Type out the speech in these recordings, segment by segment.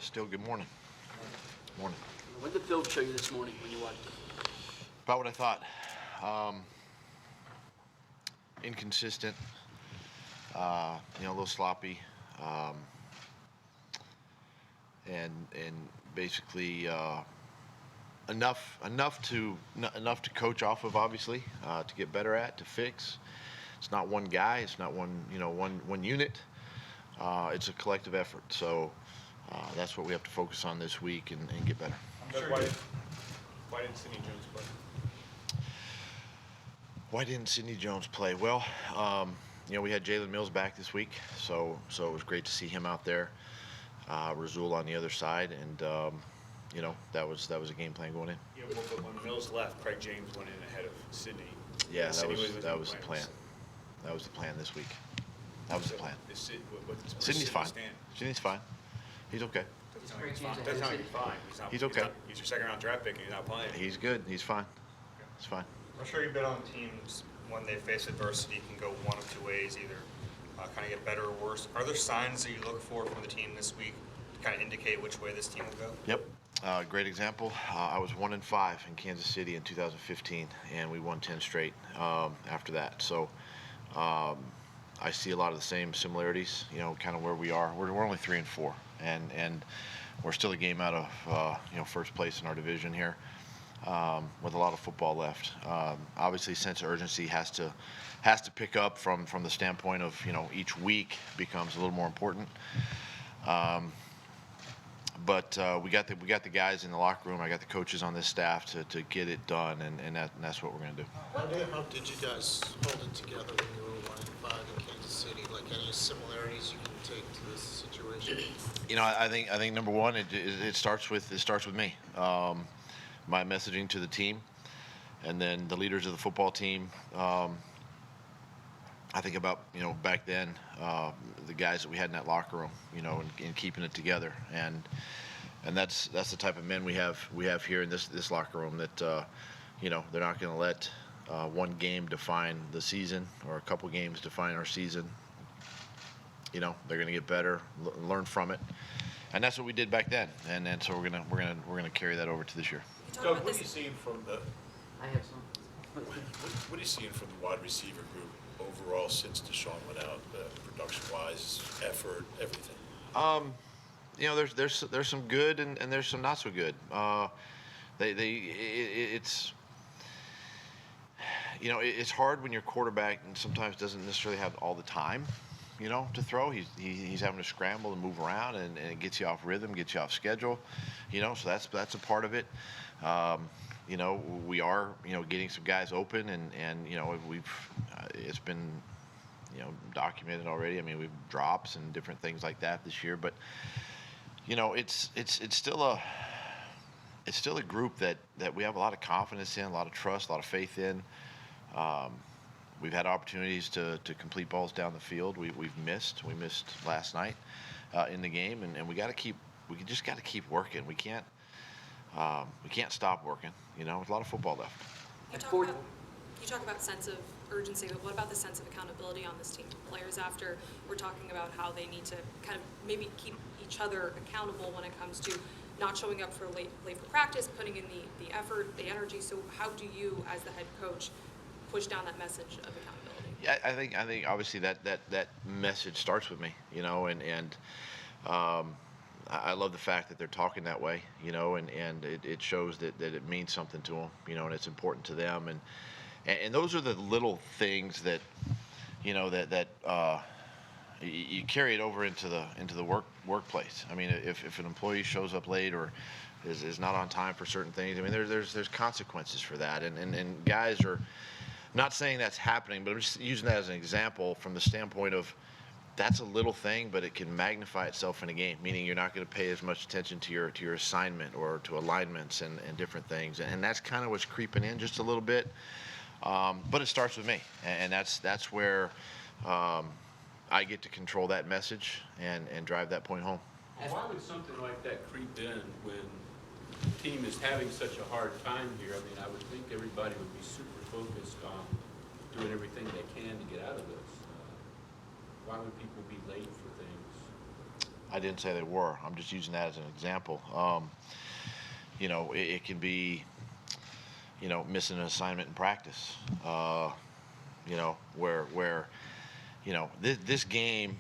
Still, good morning. Morning. What did the film show you this morning when you watched it? About what I thought. Inconsistent, a little sloppy, and basically enough to coach off of, obviously, to get better at, to fix. It's not one guy. It's not one unit. It's a collective effort. So that's what we have to focus on this week and get better. Why didn't Sidney Jones play? Why didn't Sidney Jones play? Well, we had Jalen Mills back this week, so it was great to see him out there. Razul on the other side, and that was a game plan going in. Yeah, well, but when Mills left, Craig James went in ahead of Sidney. Yeah, that was the plan. That was the plan this week. That was the plan. Sidney's fine. Sidney's fine. He's okay. That's not fine. He's okay. He's your second-round draft pick, and he's not playing. He's good. He's fine. He's fine. I'm sure you've been on teams when they face adversity can go one of two ways, either kind of get better or worse. Are there signs that you look for from the team this week to kind of indicate which way this team will go? Yep. Great example. I was 1-5 in Kansas City in 2015, and we won 10 straight after that. So I see a lot of the same similarities, kind of where we are. We're only 3-4, and we're still a game out of first place in our division here. With a lot of football left. Obviously, sense of urgency has to pick up from the standpoint of each week becomes a little more important. But we got the guys in the locker room. I got the coaches on this staff to get it done, and that's what we're going to do. How did you guys hold it together when you were 1-5 in Kansas City? Like any similarities you can take to this situation? I think number one, it starts with me. My messaging to the team, and then the leaders of the football team. I think about back then the guys that we had in that locker room, and keeping it together, and that's the type of men we have here in this locker room that they're not going to let one game define the season or a couple games define our season. They're going to get better, learn from it, and that's what we did back then, and so we're gonna carry that over to this year. Doug, what are you seeing from the? I have some. What are you seeing from the wide receiver group overall since Deshaun went out, production-wise, effort, everything? There's some good and there's some not so good. It's hard when your quarterback sometimes doesn't necessarily have all the time, to throw. He's having to scramble and move around, and it gets you off rhythm, gets you off schedule, so that's a part of it. We are, getting some guys open, and it's been, documented already. I mean, we've drops and different things like that this year, but it's still a group that we have a lot of confidence in, a lot of trust, a lot of faith in. We've had opportunities to complete balls down the field. We missed last night in the game, and we just got to keep working. We can't stop working. There's a lot of football left. You talk about sense of urgency, but what about the sense of accountability on this team? Players, after we're talking about how they need to kind of maybe keep each other accountable when it comes to not showing up for late for practice, putting in the effort, the energy. So how do you, as the head coach, push down that message of accountability? Yeah, I think obviously that message starts with me, and I love the fact that they're talking that way, and it shows that it means something to them, and it's important to them, and those are the little things that, you carry it over into the workplace. I mean, if an employee shows up late or is not on time for certain things, I mean, there's consequences for that, and guys are not saying that's happening, but I'm just using that as an example from the standpoint of that's a little thing, but it can magnify itself in a game, meaning you're not going to pay as much attention to your assignment or to alignments and different things, and that's kind of what's creeping in just a little bit. But it starts with me, and that's where I get to control that message and drive that point home. Why would something like that creep in when the team is having such a hard time here? I mean, I would think everybody would be super focused on doing everything they can to get out of this. Why would people be late for things? I didn't say they were. I'm just using that as an example. It can be, missing an assignment in practice. Where this game,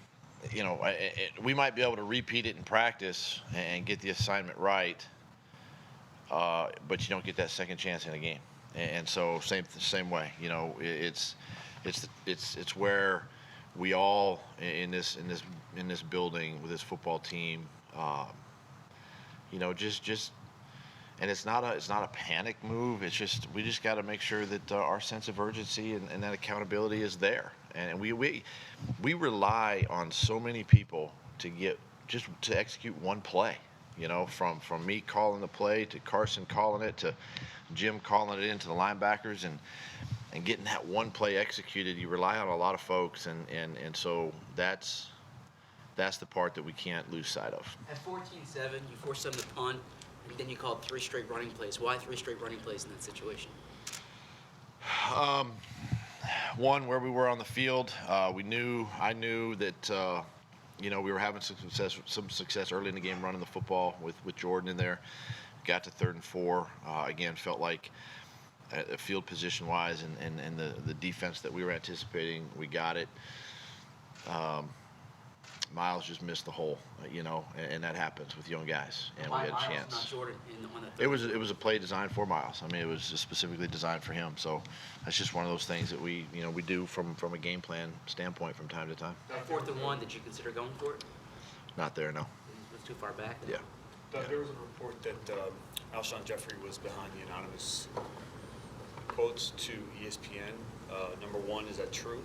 we might be able to repeat it in practice and get the assignment right, but you don't get that second chance in a game. And so same way, it's where we all in this building with this football team, just and it's not a panic move. It's just we just got to make sure that our sense of urgency and that accountability is there. And we rely on so many people to execute one play. From me calling the play to Carson calling it to Jim calling it into the linebackers and getting that one play executed. You rely on a lot of folks, and so that's the part that we can't lose sight of. At 14-7, you forced them to punt, and then you called 3 straight running plays. Why 3 straight running plays in that situation? One, where we were on the field, I knew that we were having some success early in the game running the football with Jordan in there. Got to 3rd and 4. Again, felt like field position wise and the defense that we were anticipating, we got it. Miles just missed the hole, and that happens with young guys, and we had a Miles, chance. not Jordan, on that It was a play designed for Miles. I mean, it was just specifically designed for him. So that's just one of those things that we do from a game plan standpoint from time to time. At 4th and 1, did you consider going for it? Not there, no. It was too far back. Yeah. Doug, there was a report that Alshon Jeffrey was behind the anonymous quotes to ESPN. Number one, is that true?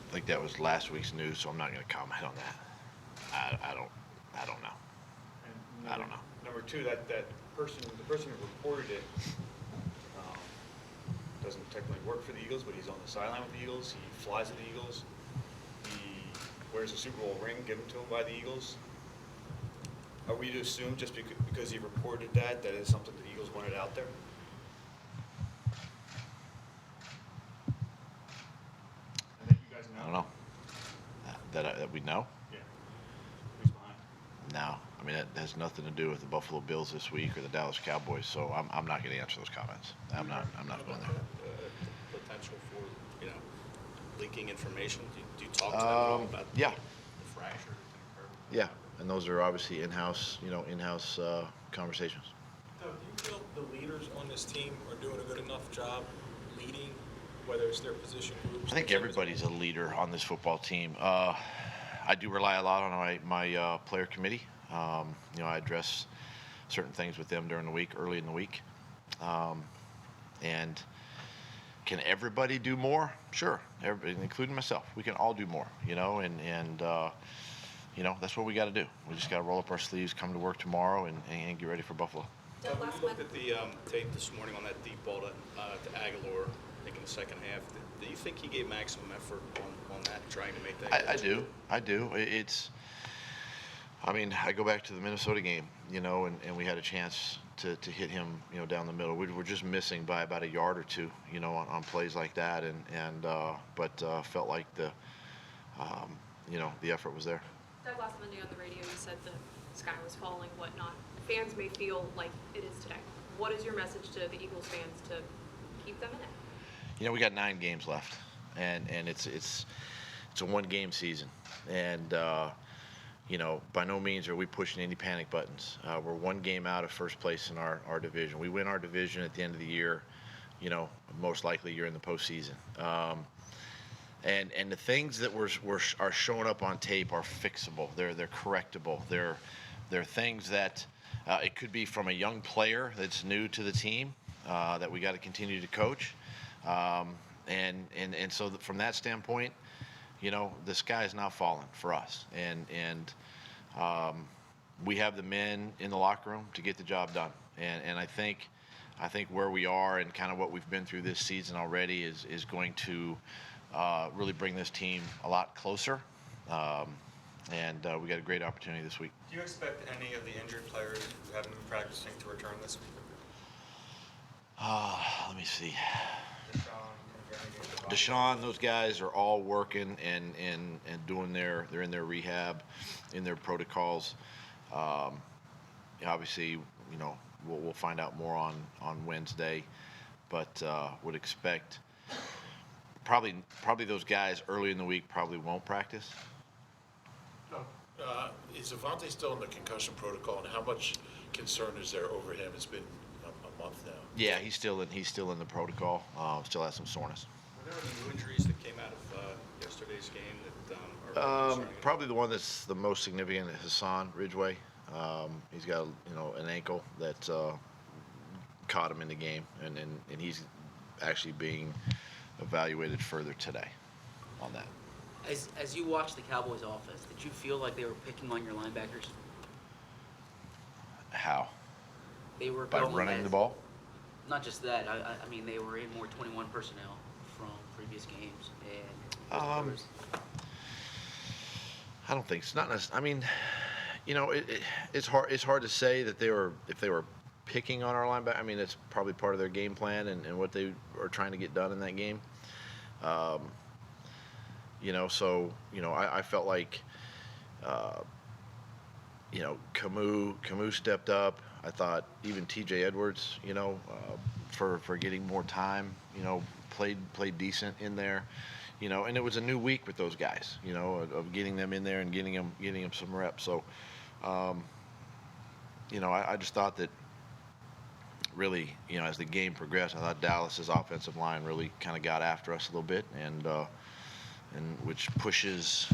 I think that was last week's news, so I'm not going to comment on that. I don't know. I don't know. Number two, the person who reported it doesn't technically work for the Eagles, but he's on the sideline with the Eagles. He flies with the Eagles. He wears a Super Bowl ring given to him by the Eagles. Are we to assume just because he reported that is something the Eagles wanted out there? I think you guys know. I don't know. That we know? Yeah. Who's behind? No. I mean, that has nothing to do with the Buffalo Bills this week or the Dallas Cowboys, so I'm not going to answer those comments. I'm not going there. Potential for, leaking information? Do you talk to them at all about Yeah. the fracture that occurred? Yeah, and those are obviously in-house conversations. Doug, do you feel the leaders on this team are doing a good enough job leading, whether it's their position groups? I think everybody's a leader on this football team. I do rely a lot on my player committee. I address certain things with them during the week, early in the week. And can everybody do more? Sure, everybody, including myself. We can all do more, and that's what we got to do. We just got to roll up our sleeves, come to work tomorrow, and get ready for Buffalo. When you looked at the tape this morning on that deep ball to Aguilar, I think in the second half, do you think he gave maximum effort on that, trying to make that? I do. I go back to the Minnesota game, and we had a chance to hit him, down the middle. We're just missing by about a yard or two, on plays like that, but felt like the effort was there. Doug, last Monday on the radio, you said the sky was falling, whatnot. Fans may feel like it is today. What is your message to the Eagles fans to keep them in it? We got 9 games left, and it's a 1-game season, and by no means are we pushing any panic buttons. We're 1 game out of first place in our division. We win our division at the end of the year, most likely you're in the postseason. And the things that are showing up on tape are fixable. They're correctable. They're things that it could be from a young player that's new to the team that we got to continue to coach. And so from that standpoint, the sky is not falling for us. And we have the men in the locker room to get the job done. And I think where we are and kind of what we've been through this season already is going to really bring this team a lot closer. And we got a great opportunity this week. Do you expect any of the injured players who haven't been practicing to return this week? Let me see. Deshaun, Convernigan, Deshaun, those guys are all working and doing they're in their rehab, in their protocols. Obviously, we'll find out more on Wednesday, but would expect probably those guys early in the week probably won't practice. Is Avante still in the concussion protocol, and how much concern is there over him? It's been a month now. Yeah, he's still in the protocol. Still has some soreness. Were there any new injuries that came out of yesterday's game that are concerning? Probably the one that's the most significant is Hassan Ridgeway. He's got an ankle that caught him in the game, and he's actually being evaluated further today on that. As you watch the Cowboys offense, did you feel like they were picking on your linebackers? How? They were By going running as- the ball? Not just that. I mean, they were in more 21 personnel from previous games, and I don't think it's not necessarily. I mean, it's hard to say that if they were picking on our linebacker. I mean, it's probably part of their game plan and what they are trying to get done in that game. So I felt like Camus stepped up. I thought even T.J. Edwards, for getting more time, played decent in there. And it was a new week with those guys, of getting them in there and getting them some reps. So, I just thought that really, as the game progressed, I thought Dallas's offensive line really kind of got after us a little bit, and which pushes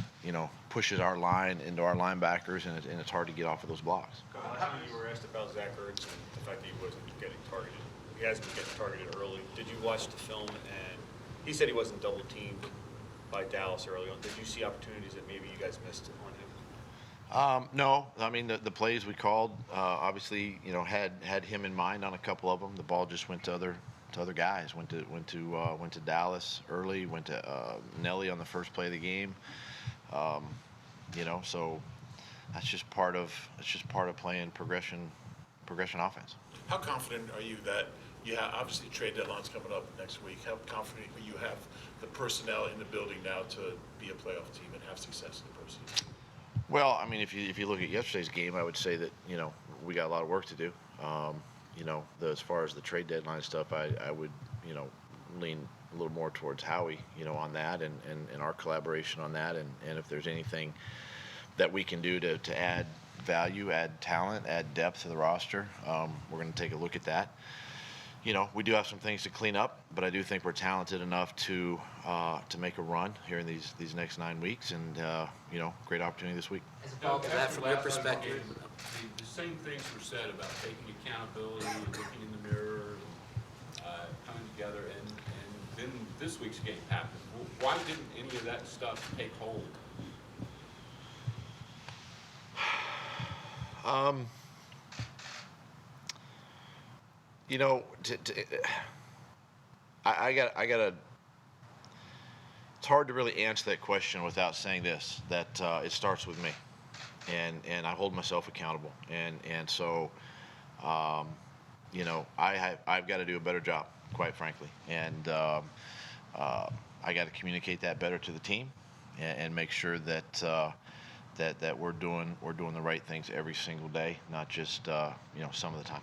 our line into our linebackers, and it's hard to get off of those blocks. Last week you were asked about Zach Ertz and the fact that he wasn't getting targeted. He has been getting targeted early. Did you watch the film? And he said he wasn't double teamed by Dallas early on. Did you see opportunities that maybe you guys missed on him? No, I mean the plays we called obviously had him in mind on a couple of them. The ball just went to other guys. Went to Dallas early. Went to Nelly on the first play of the game. So that's just part of playing progression offense. How confident are you that obviously trade deadline's coming up next week? How confident are you have the personnel in the building now to be a playoff team and have success in the postseason? Well, I mean, if you look at yesterday's game, I would say that we got a lot of work to do. As far as the trade deadline stuff, I would lean a little more towards Howie, on that and our collaboration on that, and if there's anything that we can do to add value, add talent, add depth to the roster, we're going to take a look at that. We do have some things to clean up, but I do think we're talented enough to make a run here in these next 9 weeks, and great opportunity this week. as a follow-up to that, from your perspective, The same things were said about taking accountability and looking in the mirror and coming together, and then this week's game happened. Why didn't any of that stuff take hold? I gotta. It's hard to really answer that question without saying this, that it starts with me, and I hold myself accountable, and so, I've got to do a better job, quite frankly, and I got to communicate that better to the team, and make sure that that we're doing the right things every single day, not just some of the time.